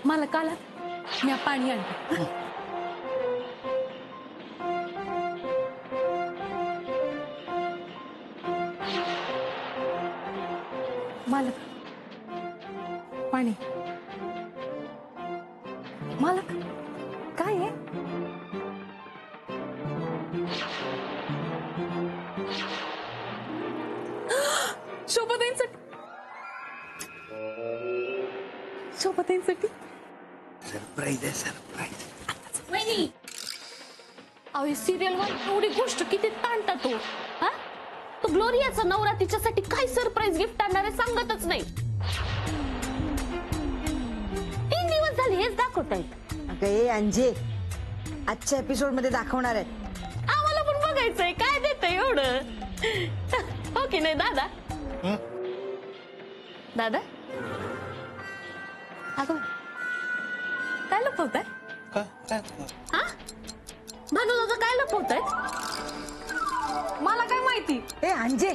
मला काला मी पाणी आणते. मालक पाणी. मालक काय आहे? शोभाताईंसाठी. शोभाताईंसाठी सरप्राईज आहे, सरप्राईज. वहिनी अहो सिरियल वर एवढी गोष्ट किती ताणता तो. हा तो ग्लोरियाचा नवरा तिच्यासाठी काय सरप्राईज गिफ्ट आणणार आहे सांगतच नाही. 3 दिवस झाले हेच दाखवतायत. अगं ए अंजे, आजच्या एपिसोड मध्ये दाखवणार आहेत. आम्हाला पण बघायचंय काय देतंय एवढं. हो की नाही दादा? दादा अगं काय लपवताय? हा भानू दादा काय लपवताय? मला काय माहिती. ए अंजे,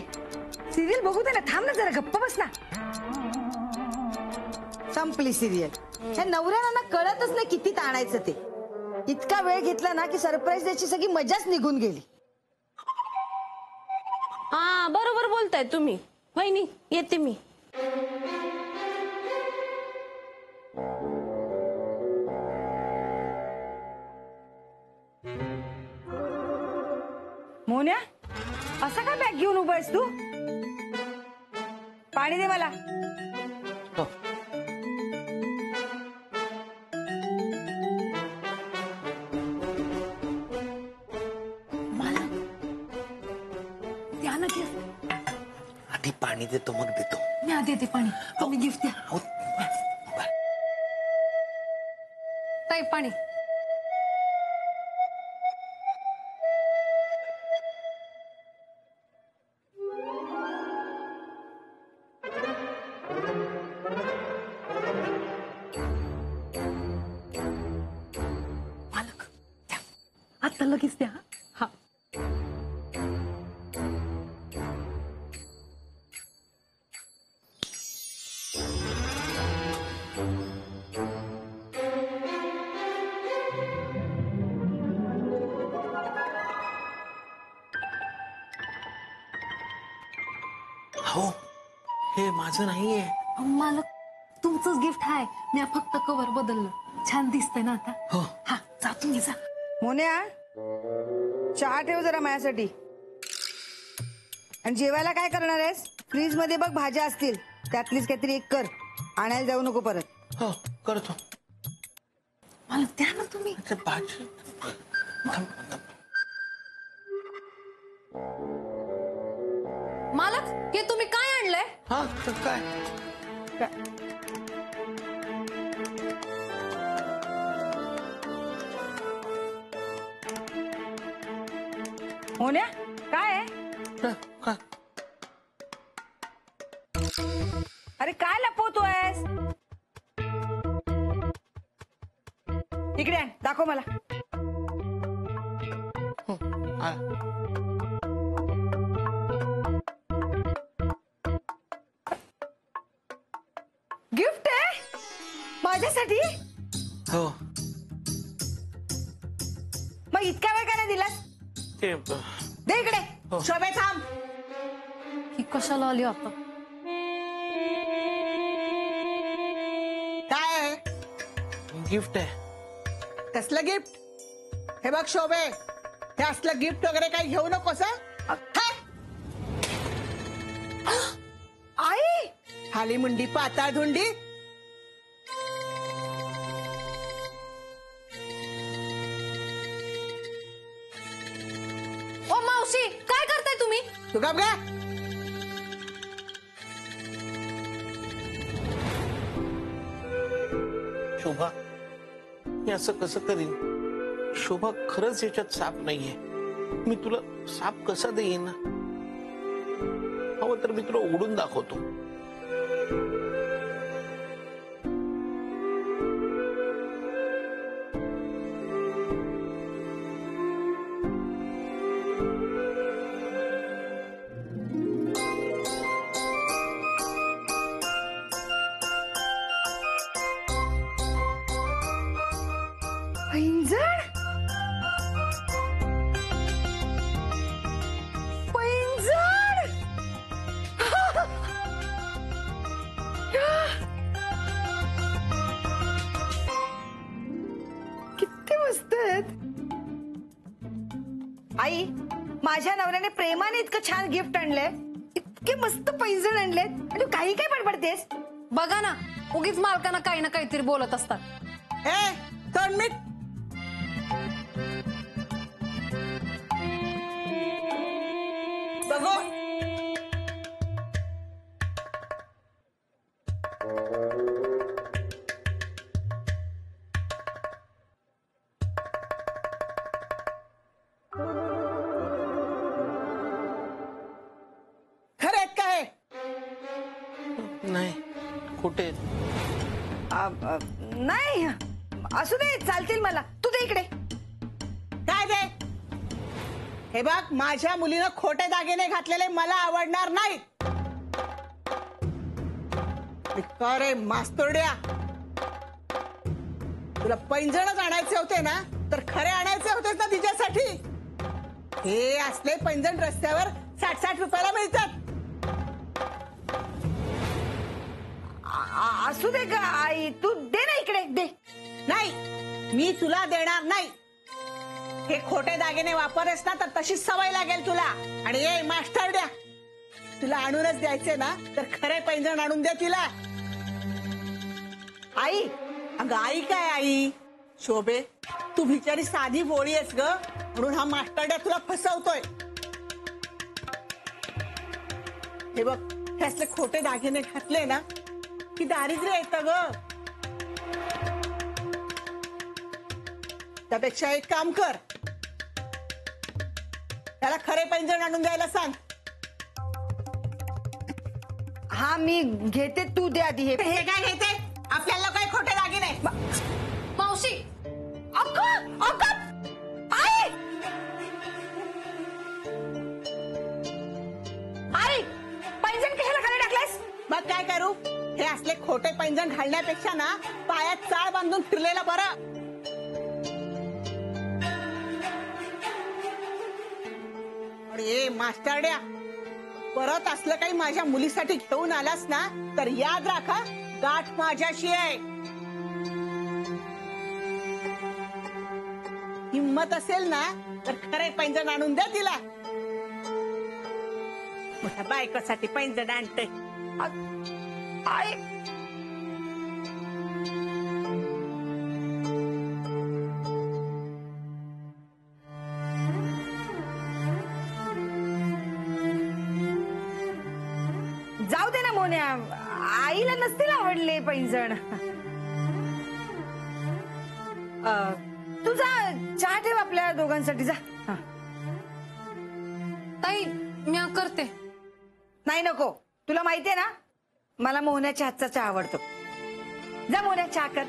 सिरियल बघू दे ना, थांब ना जरा, गप्प बस ना. संपली सिरियल. ह्या नवऱ्याला ना कळतच नाही किती ताणायचं ते. इतका वेळ घेतला ना की सरप्राईज द्यायची सगळी मजाच निघून गेली. हा बरोबर बोलताय तुम्ही. वहिनी येते मी. मोन्या, असा काय बॅग घेऊन उभा आहेस तू? पाणी दे मला. द्या ना गिफ्ट. आधी पाणी देतो मग देतो. मी आधी देते पाणी, तुम्ही गिफ्ट द्या. ताई पाणी. मालक द्या आता लगेच द्या. हा हो हे माझं नाहीये. मालक तुमचंच गिफ्ट आहे. मी फक्त कवर बदललं. छान दिसतंय ना आता? हो. हा जा तुम्ही जा. मोन्या, चहा ठेव जरा माझ्यासाठी. आणि जेवायला काय करणार आहेस? फ्रीज मध्ये बघ भाज्या असतील, त्यातलीच काहीतरी एक कर. आणायला जाऊ नको परत. हो करतो. मालक द्या ना तुम्ही. भाजी मालक हे तुम्ही काय आणलंय? हा तर काय? मोन्या काय आहे? काय? अरे काय लपवतोयस? इकडे आण, दाखव मला. गिफ्ट आहे माझ्यासाठी? हो. मग इतका वेळ का नाही दिलास? ते दे इकडे. शोभे थांब. ही कशाला आली आता? काय आहे? गिफ्ट आहे. कसलं गिफ्ट? हे बघ शोभे, हे असलं गिफ्ट वगैरे काही घेऊ नकोस. आई, खाली मुंडी पाताळ धुंडी. ओ मावशी काय करताय तुम्ही? तू गप गा. शोभा मी असं कसं करीन? शोभा खरंच याच्यात साप नाहीये. मी तुला साप कसा देईन? हवं तर मी तुला उघडून दाखवतो. माझ्या नवऱ्याने प्रेमाने इतकं छान गिफ्ट आणलंय, इतके मस्त पैंजण आणलेत आणि तू काही काय बडबडतेस? बघा ना, उगीच मालकांना काही ना काहीतरी बोलत असतात. ए तोंडमीट, बघू खरं आहेत काय? नाही खोटे आहेत. नाही, असू दे, चालतील मला. तू दे इकडे. काय दे? हे बघ, माझ्या मुलीनं खोटे दागिने घातलेले मला आवडणार नाहीत. का रे मास्तोड्या, तुला पैंजणच आणायचे होते ना, तर खरे आणायचे होतेस ना तिच्यासाठी. हे असले पैंजण रस्त्यावर 60-60 रुपयाला मिळतात. असू दे का आई, तू दे ना इकडे, दे. नाही, मी तुला देणार नाही. हे खोटे दागिने वापरस ना तर तशी सवय लागेल तुला. आणि ए मास्टरड्या, तुला आणूनच द्यायचे ना तर खरे पैंजण आणून दे तिला. आई, अगं आई काय आई? शोभे, तू बिचारी साधी बोळी आहेस ग, म्हणून हा मास्टरड्या तुला फसवतोय. हे बघ, हे असले खोटे दागिने घातले ना की दारिद्र्य येतं ग. त्यापेक्षा एक काम कर, त्याला खरे पैंजण आणून द्यायला सांग. हा मी घेते, तू दे आधी हे. हे काय घेते? आपल्याला काय खोटे दागिने? मावशी, आई, आई, पैंजण कशाला खाली टाकलास? मग काय करू? हे असले खोटे पैंजण घालण्यापेक्षा ना पायात चाळ बांधून फिरलेलं बरं. ए मास्टरड्या, परत असलं काही माझ्या मुलीसाठी घेऊन आलास ना तर याद राखा, गाठ माझ्याशी आहे. हिम्मत असेल ना तर खरे पैंजण आणून द्या तिला. मोठ्या बायकोसाठी पैंजण आणते. आई, जाऊ दे ना मोन्या, आईला नसतील आवडले पैंजण. तू जा, चहा ठेव आपल्या दोघांसाठी, जा. ताई मी करते. नाही नको, तुला माहितीये ना मला मोहन्याच्या हातचा चहा आवडतो. जा मोहन्या, चहा कर.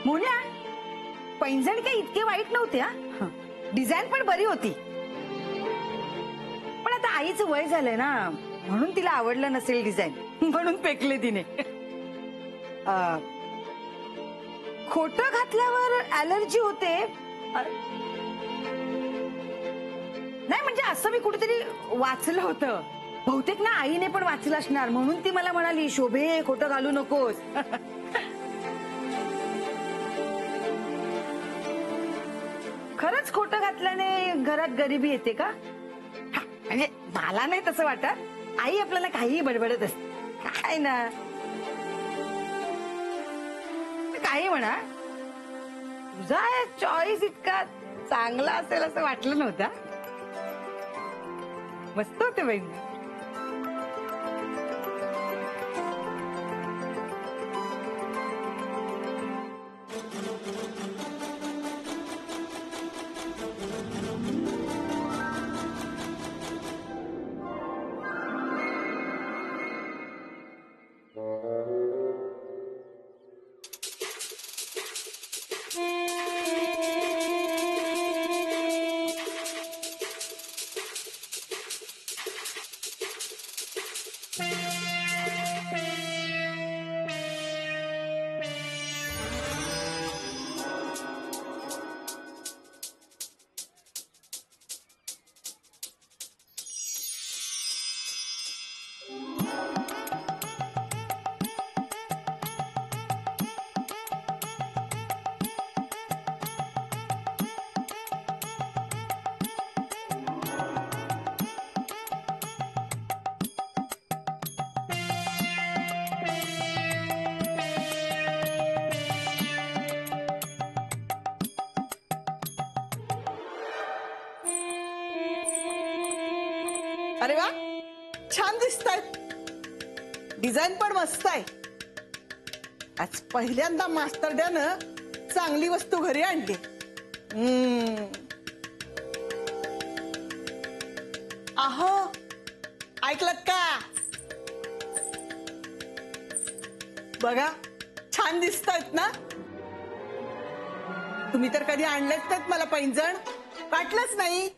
मोन्या, पैंजण काही इतके वाईट नव्हते. हा, डिझाईन पण बरी होती. पण आता आईचं वय झालंय ना, म्हणून तिला आवडलं नसेल डिझाईन, म्हणून पेकले तिने. खोटं घातल्यावर ऍलर्जी होते. नाही म्हणजे असं मी कुठेतरी वाचलं होतं. बहुतेक ना आईने पण वाचलं असणार, म्हणून ती मला म्हणाली, शोभे खोटं घालू नकोस. खरंच खोटं घातल्याने घरात गरिबी येते का? म्हणजे मला नाही तसं वाटत. आई आपल्याला काही बडबडत असते. काय ना, काही म्हणा, तुझा चॉईस इतका चांगला असेल असं वाटलं नव्हतं. मस्त होते बहीण. अरे वा, छान दिसतायत. डिझाईन पण मस्त आहे. आज पहिल्यांदा मास्तरड्यानं चांगली वस्तू घरी आणली. अहो, ऐकलत का? बघा, छान दिसतायत ना. तुम्ही तर कधी आणलेच नाहीत मला पैंजण. वाटलंच नाही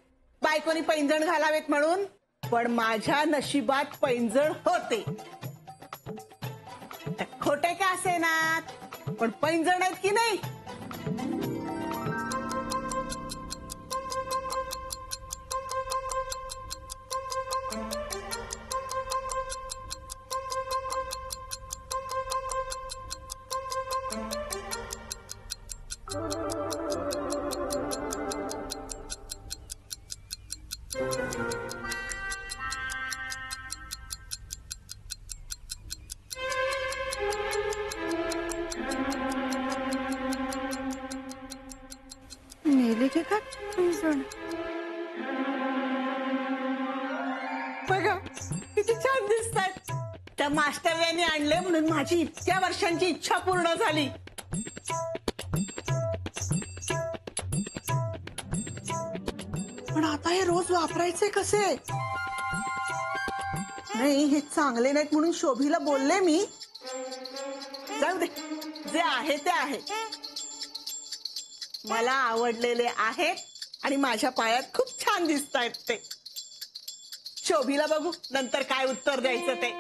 बायकोनी पैंजण घालावेत म्हणून. पण माझ्या नशिबात पैंजण होते. खोटे का असेनात, पण पैंजण आहेत की नाही. मेले की काय पैंजण? बघा किती छान दिसतात. त्या मास्टरने आणले म्हणून माझी इतक्या वर्षांची इच्छा पूर्ण झाली. पण आता हे रोज वापरायचे कसे? नाही, हे चांगले नाहीत म्हणून शोभीला बोलले मी. जाऊ दे, जे आहे ते आहे. मला आवडलेले आहेत आणि माझ्या पायात खूप छान दिसतायत ते. शोभीला बघू नंतर काय उत्तर द्यायचं ते.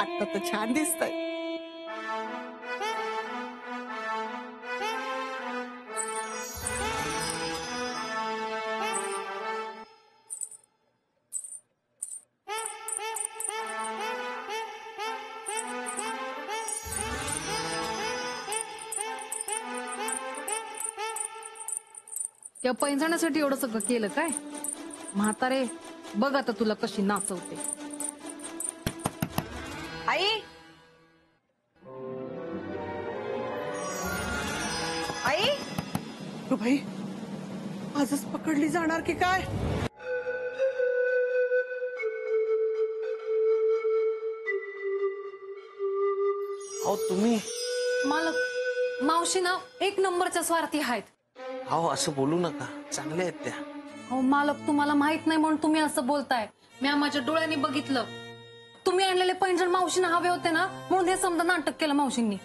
आता तर छान दिसतंय. या पैंजणासाठी एवढं सगळं केलं काय? म्हातारे, बघ आता तुला कशी नाचवते. आई, आई, अगं बाई, आजच पकडली जाणार की काय? अहो तुम्ही, मालक, मावशी ना एक नंबरच्या स्वार्थी आहेत. अहो असं बोलू नका, चांगल्या आहेत त्या. हो मालक, तुम्हाला माहित नाही म्हणून तुम्ही असं बोलताय. मी माझ्या डोळ्यांनी बघितलं. तुम्ही आणलेले पैंजण मावशींना हवे होते ना, म्हणून हे समजा नाटक केलं मावशींनी.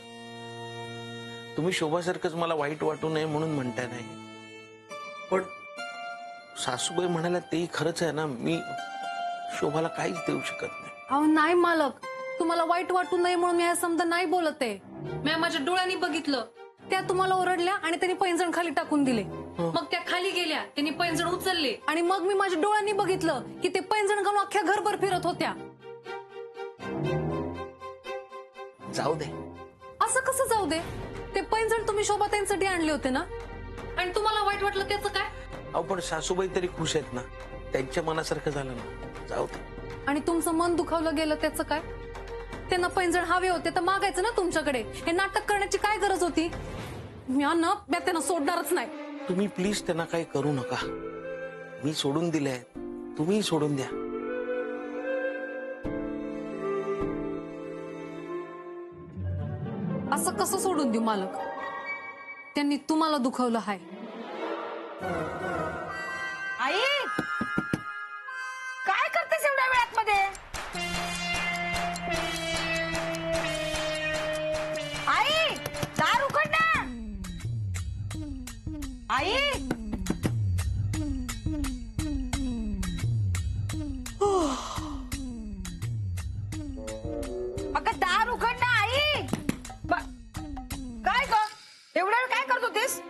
तुम्ही शोभासारखंच मला वाईट वाटू नये म्हणून म्हणताय नाही. पण सासूबाई म्हणाल्या तेही खरंच आहे ना. मी शोभाला काहीच देऊ शकत नाही. अहो नाही मालक, तुम्हाला वाईट वाटू नये म्हणून मी हे समजा नाही बोलत आहे. मी माझ्या डोळ्यांनी बघितलं. त्या तुम्हाला ओरडल्या आणि त्यांनी पैंजण खाली टाकून दिले. मग त्या खाली गेल्या, त्यांनी पैंजण उचलले आणि मग मी माझ्या डोळ्यांनी बघितलं की ते पैंजण घालून अख्ख्या घरभर फिरत होत्या. जाऊ दे. असं कसं जाऊ दे? ते पैंजण तुम्ही शोभाताईंसाठी आणले होते ना, आणि तुम्हाला वाईट वाटलं त्याचं काय? अहो पण सासूबाई तरी खुश आहेत ना. त्यांच्या मनासारखं झालं ना. जाऊ दे. आणि तुमचं मन दुखावलं गेलं त्याचं काय? त्यांना पैंजण हवे होते तर मागायचं ना तुमच्याकडे. हे नाटक करण्याची काय गरज होती? मी त्यांना सोडणारच नाही. तुम्ही प्लीज त्यांना काही करू नका. मी सोडून दिलंय, तुम्ही सोडून द्या. असं कसं सोडून देऊ मालक? त्यांनी तुम्हाला दुखवलं आहे. आई, काय करतेस एवढ्या वेळात मध्ये? आई, दार उघड ना. आई, अगं दार उघड ना. आई, काय ग एवढ्या वेळ काय करत होतीस?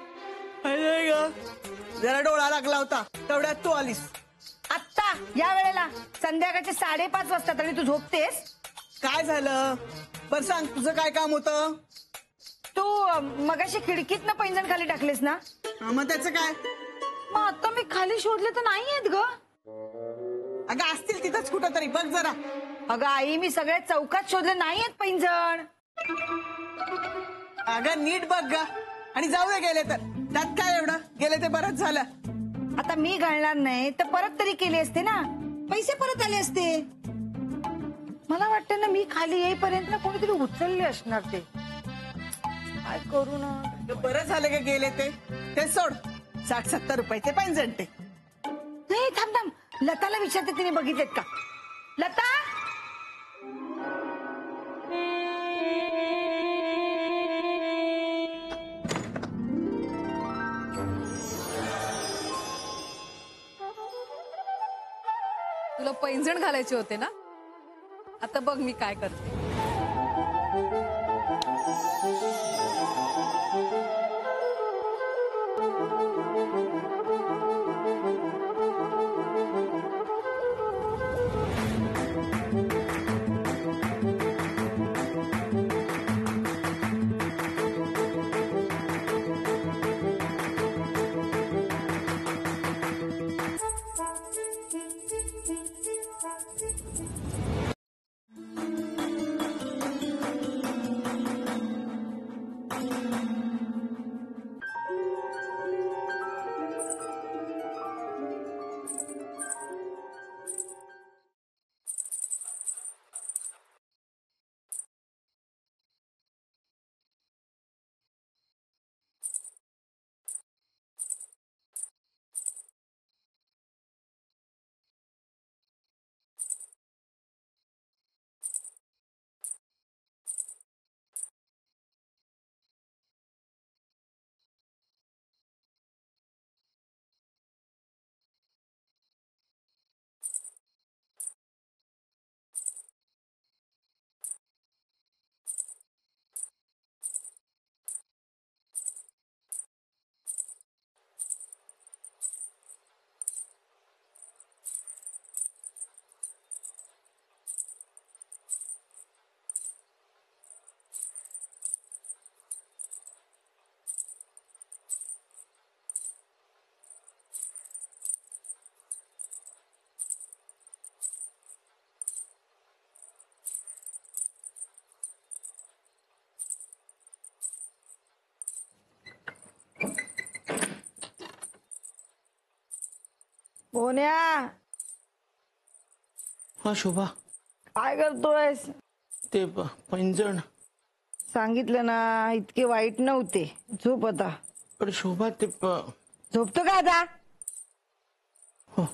जरा डोळा लागला होता तेवढ्यात तू आलीस. आत्ता या वेळेला संध्याकाळचे 5:30 वाजता आणि तू झोपतेस? काय झालं बरं सांग, तुझं काय काम होतं? तू मगाशी खिडकीतनं पैंजण खाली टाकलेस ना? मग त्याचं काय? मग आता मी खाली शोधले तर नाही आहेत ग. अगं असतील तिथंच कुठं तरी, बघ जरा. अगं आई, मी सगळ्या चौकात शोधले नाही आहेत पैंजण. अगं नीट बघ ग. आणि जाऊ दे, गेले तर त्यात काय एवढं, गेले ते बरंच झालं. आता मी घालणार नाही तर परत तरी केली असते ना. पैसे परत आले असते. मला वाटतं ना मी खाली येईपर्यंत ना कोणीतरी उचलले असणार ते. काय करू ना. बरं झालं का गेले ते सोड. 60-70 रुपयाचे पैंजण ते. नाही थांब थांब, लताला विचारते तिने बघितलेत का. लता, तुला पैंजण घालायचे होते ना, आता बघ मी काय करते. बोन्या हा शोभा, काय करतोयस. ते पैंजण. सांगितलं ना इतके वाईट नव्हते. झोप आता. पण शोभा ते झोपतो का आता. हो